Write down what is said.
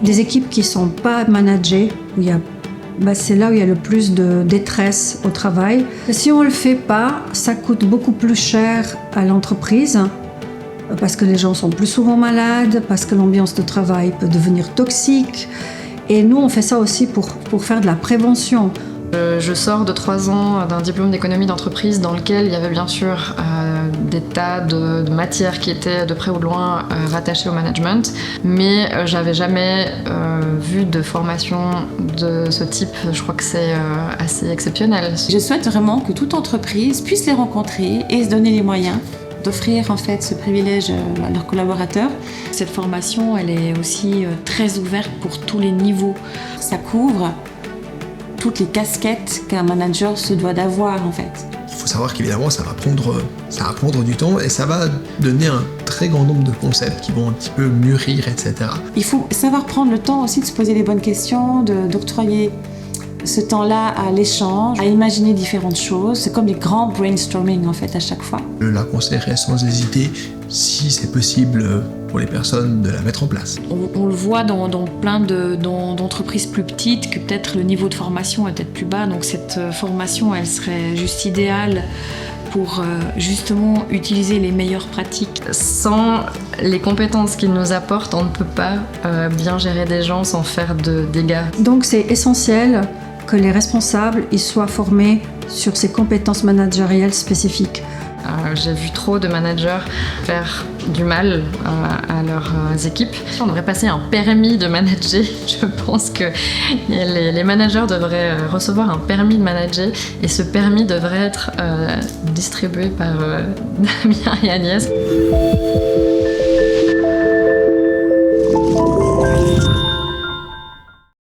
Des équipes qui ne sont pas managées, c'est là où il y a le plus de détresse au travail. Si on ne le fait pas, ça coûte beaucoup plus cher à l'entreprise parce que les gens sont plus souvent malades, parce que l'ambiance de travail peut devenir toxique. Et nous, on fait ça aussi pour faire de la prévention. Je sors de 3 ans d'un diplôme d'économie d'entreprise dans lequel il y avait bien sûr des tas de matières qui étaient de près ou de loin rattachées au management, mais j'avais jamais vu de formation de ce type. Je crois que c'est assez exceptionnel. Je souhaite vraiment que toute entreprise puisse les rencontrer et se donner les moyens d'offrir en fait ce privilège à leurs collaborateurs. Cette formation, elle est aussi très ouverte pour tous les niveaux. Ça couvre toutes les casquettes qu'un manager se doit d'avoir en fait. Il faut savoir qu'évidemment ça va prendre du temps et ça va donner un très grand nombre de concepts qui vont un petit peu mûrir, etc. Il faut savoir prendre le temps aussi de se poser les bonnes questions, d'octroyer ce temps-là à l'échange, à imaginer différentes choses. C'est comme des grands brainstorming en fait à chaque fois. Je la conseillerais sans hésiter, si c'est possible pour les personnes, de la mettre en place. On le voit dans plein d'entreprises plus petites que peut-être le niveau de formation est peut-être plus bas. Donc cette formation, elle serait juste idéale pour justement utiliser les meilleures pratiques. Sans les compétences qu'ils nous apportent, on ne peut pas bien gérer des gens sans faire de dégâts. Donc c'est essentiel que les responsables ils soient formés sur ces compétences managériales spécifiques. J'ai vu trop de managers faire du mal à leurs équipes. On devrait passer un permis de manager. Je pense que les managers devraient recevoir un permis de manager et ce permis devrait être distribué par Damien et Agnès.